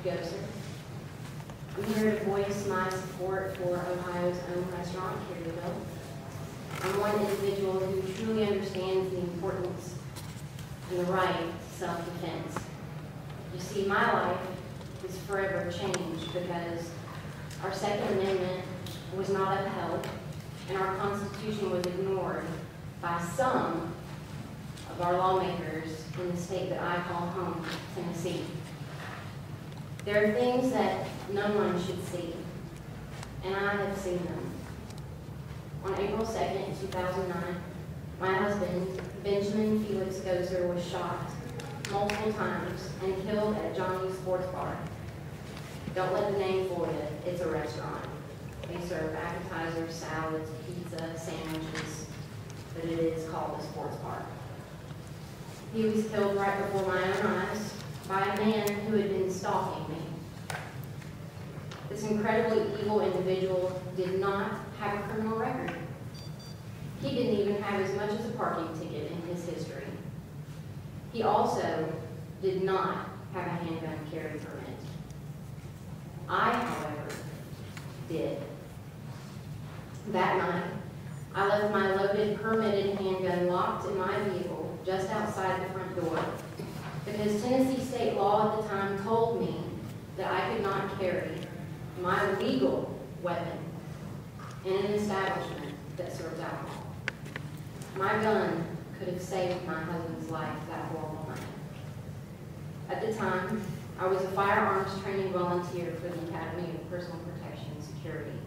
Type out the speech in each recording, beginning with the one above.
HB203. I'm here to voice my support for Ohio's own restaurant, Carrie Bill. I'm one individual who truly understands the importance and the right to self-defense. You see, my life is forever changed because our Second Amendment was not upheld and our Constitution was ignored by some of our lawmakers in the state that I call home, Tennessee. There are things that no one should see, and I have seen them. On April 2nd, 2009, my husband, Benjamin Felix Gozer, was shot multiple times and killed at Johnny's Sports Bar. Don't let the name fool you, it's a restaurant. They serve appetizers, salads, pizza, sandwiches, but it is called a sports bar. He was killed right before my own eyes by a man who had been stalking me. This incredibly evil individual did not have a criminal record. He didn't even have as much as a parking ticket in his history. He also did not have a handgun carry permit. I, however, did. That night, I left my loaded, permitted handgun locked in my vehicle just outside the front door because Tennessee state law at the time told me that I could not carry my legal weapon in an establishment that serves alcohol. My gun could have saved my husband's life that horrible night. At the time, I was a firearms training volunteer for the Academy of Personal Protection and Security.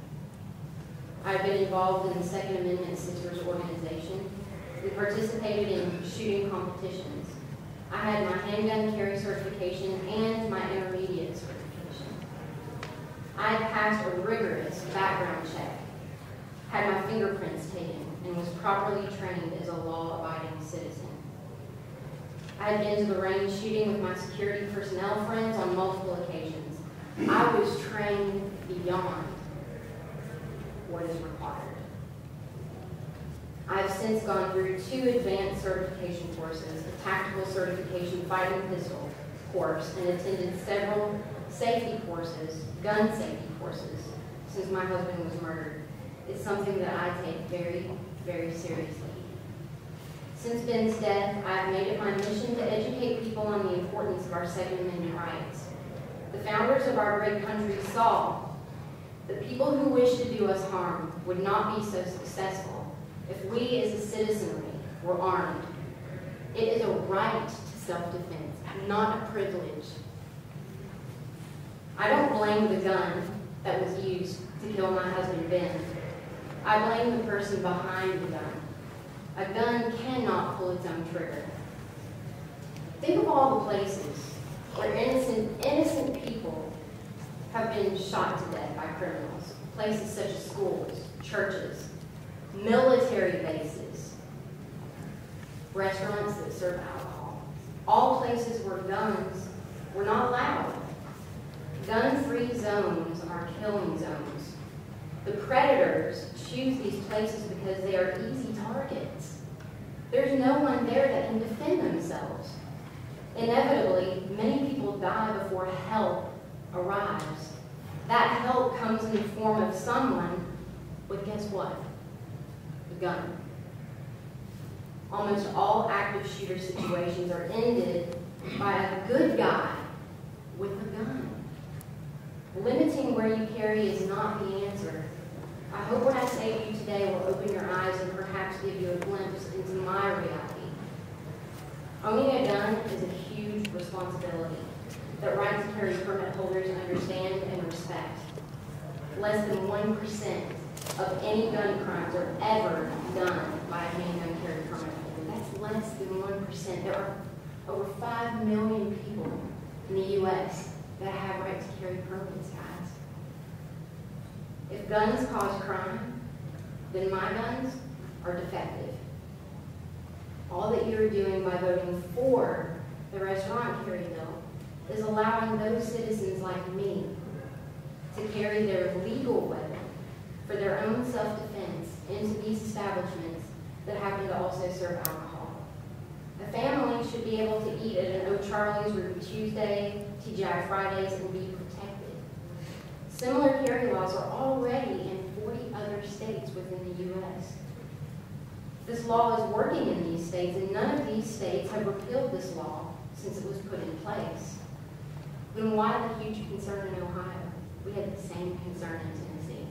I have been involved in the Second Amendment Sisters organization. We participated in shooting competitions. I had my handgun carry certification and my intermediate certification. I had passed a rigorous background check, had my fingerprints taken, and was properly trained as a law-abiding citizen. I had been to the range shooting with my security personnel friends on multiple occasions. I was trained beyond what is required. I have since gone through 2 advanced certification courses, a tactical certification fighting pistol course, and attended several safety courses, gun safety courses, since my husband was murdered. It's something that I take very, very seriously. Since Ben's death, I have made it my mission to educate people on the importance of our Second Amendment rights. The founders of our great country saw that people who wish to do us harm would not be so successful if we as a citizenry were armed. It is a right to self-defense, not a privilege. I don't blame the gun that was used to kill my husband Ben. I blame the person behind the gun. A gun cannot pull its own trigger. Think of all the places where innocent people have been shot to death by criminals. Places such as schools, churches, military bases, restaurants that serve alcohol. All places where guns were not allowed. Gun-free zones are killing zones. The predators choose these places because they are easy targets. There's no one there that can defend themselves. Inevitably, many people die before help arrives. That help comes in the form of someone with, guess what? A gun. Almost all active shooter situations are ended by a good guy with a gun. Limiting where you carry is not the answer. I hope what I say to you today will open your eyes and perhaps give you a glimpse into my reality. Owning a gun is a huge responsibility that right to carry permit holders understand and respect. Less than 1% of any gun crimes are ever done by a handgun carry permit holder. That's less than 1%. There are over 5 million people in the U.S. that have right to carry permits, guys. If guns cause crime, then my guns are defective. All that you're doing by voting for the restaurant carry bill is allowing those citizens like me to carry their legal weapon for their own self-defense into these establishments that happen to also serve alcohol. A family should be able to eat at an O'Charlie's Ruby Tuesday, TGI Fridays, and be protected. Similar carry laws are already in 40 other states within the U.S. This law is working in these states, and none of these states have repealed this law since it was put in place. Then why the huge concern in Ohio? We had the same concern in Tennessee.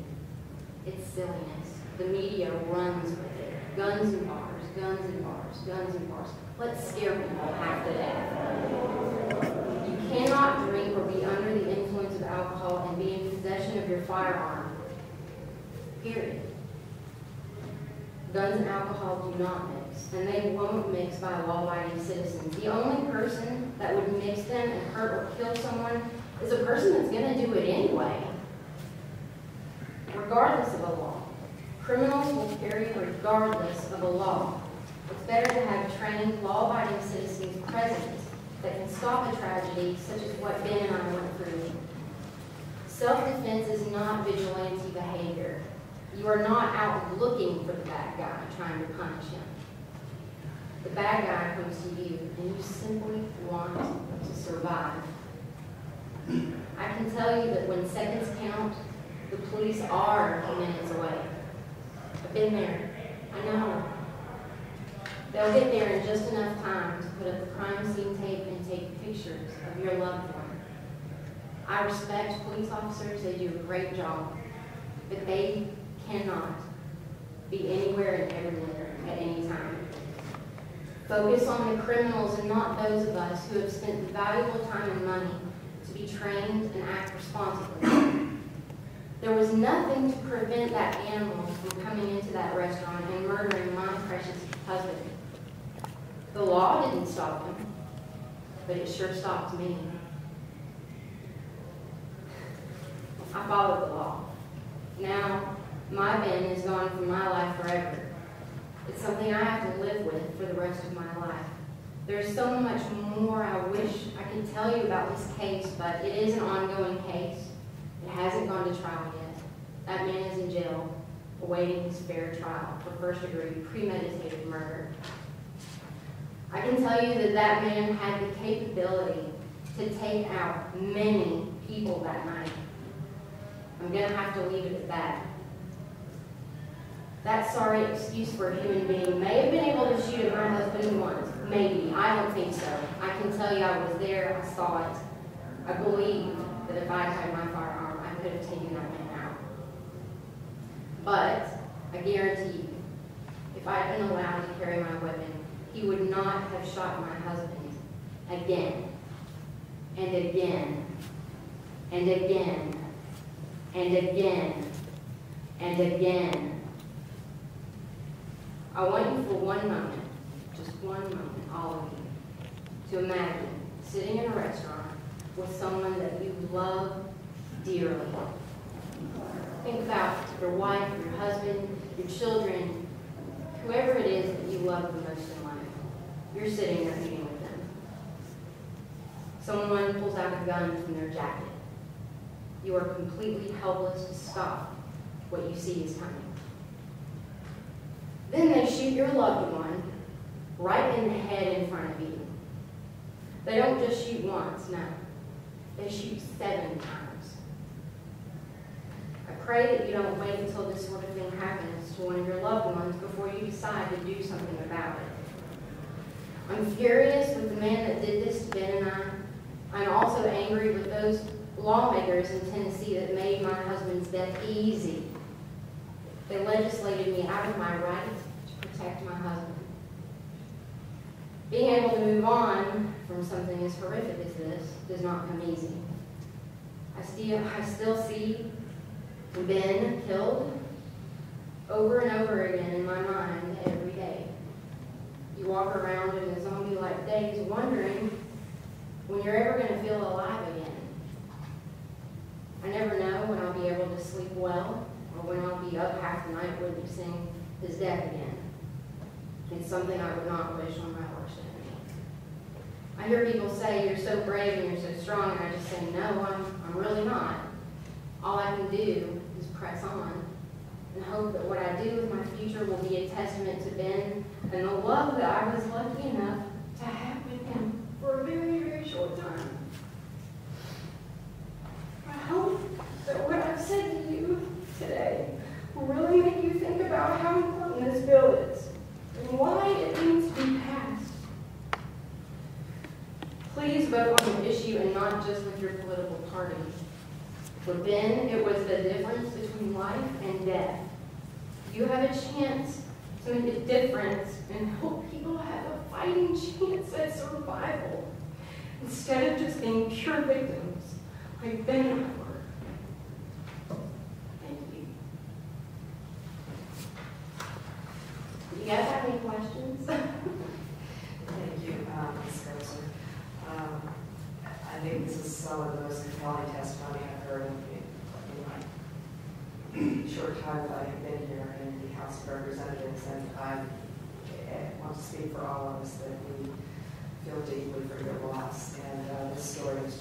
It's silliness. The media runs with it. Guns and bars, guns and bars, guns and bars. Let's scare people half to death. You cannot drink or be under the influence of alcohol and be in possession of your firearm. Period. Guns and alcohol do not mix, and they won't mix by law-abiding citizens. The only person that would mix them and hurt or kill someone is a person that's going to do it anyway, regardless of a law. Criminals will carry regardless of a law. It's better to have trained, law-abiding citizens present that can stop a tragedy such as what Ben and I went through. Self-defense is not vigilante behavior. You are not out looking for the bad guy, trying to punish him. The bad guy comes to you, and you simply want to survive. I can tell you that when seconds count, the police are minutes away. I've been there. I know. They'll get there in just enough time to put up the crime scene tape and take pictures of your loved one. I respect police officers. They do a great job. But they cannot be anywhere and everywhere at any time. Focus on the criminals and not those of us who have spent valuable time and money to be trained and act responsibly. There was nothing to prevent that animal from coming into that restaurant and murdering my precious husband. The law didn't stop him, but it sure stopped me. I followed the law. Now, my Ben is gone from my life forever. It's something I have to live with for the rest of my life. There's so much more I wish I could tell you about this case, but it is an ongoing case. It hasn't gone to trial yet. That man is in jail, awaiting his fair trial for first-degree premeditated murder. I can tell you that that man had the capability to take out many people that night. I'm going to have to leave it at that. That sorry excuse for a human being may have been able to shoot at my husband once. Maybe. I don't think so. I can tell you I was there. I saw it. I believe that if I had my firearm, I could have taken that man out. But I guarantee you, if I had been allowed to carry my weapon, he would not have shot my husband again, and again, and again, and again, and again. I want you for one moment, just one moment, all of you, to imagine sitting in a restaurant with someone that you love dearly. Think about your wife, your husband, your children, whoever it is that you love the most in life. You're sitting there eating with them. Someone pulls out a gun from their jacket. You are completely helpless to stop what you see is coming. Then they shoot your loved one right in the head in front of you. They don't just shoot once, no. They shoot 7 times. I pray that you don't wait until this sort of thing happens to one of your loved ones before you decide to do something about it. I'm furious with the man that did this to Ben and I. I'm also angry with those lawmakers in Tennessee that made my husband's death easy. They legislated me out of my right to protect my husband. Being able to move on from something as horrific as this does not come easy. I still see Ben killed over and over again in my mind every day. You walk around in a zombie-like daze wondering when you're ever going to feel alive again. I never know when I'll be able to sleep well or when I'll be up half the night witnessing his death again. It's something I would not wish on my worst enemy. I hear people say, you're so brave and you're so strong, and I just say, no, I'm really not. All I can do is press on and hope that what I do with my future will be a testament to Ben and the love that I was lucky enough to have with him for a very, very short time. I hope that what I've said to you today will really make you think about how important this bill is and why it needs to be passed. Please vote on the issue and not just with your political party. For Ben, it was the difference between life and death. You have a chance to make a difference and help people have a fighting chance at survival instead of just being pure victims like Ben and I were. Thank you. Do you guys have any questions? Thank you, Ms. Grocer. I think this is some of the most compelling testimony I've heard in my short time that I have been here in the House of Representatives, and I want to speak for all of us that we feel deeply for your loss, and this story is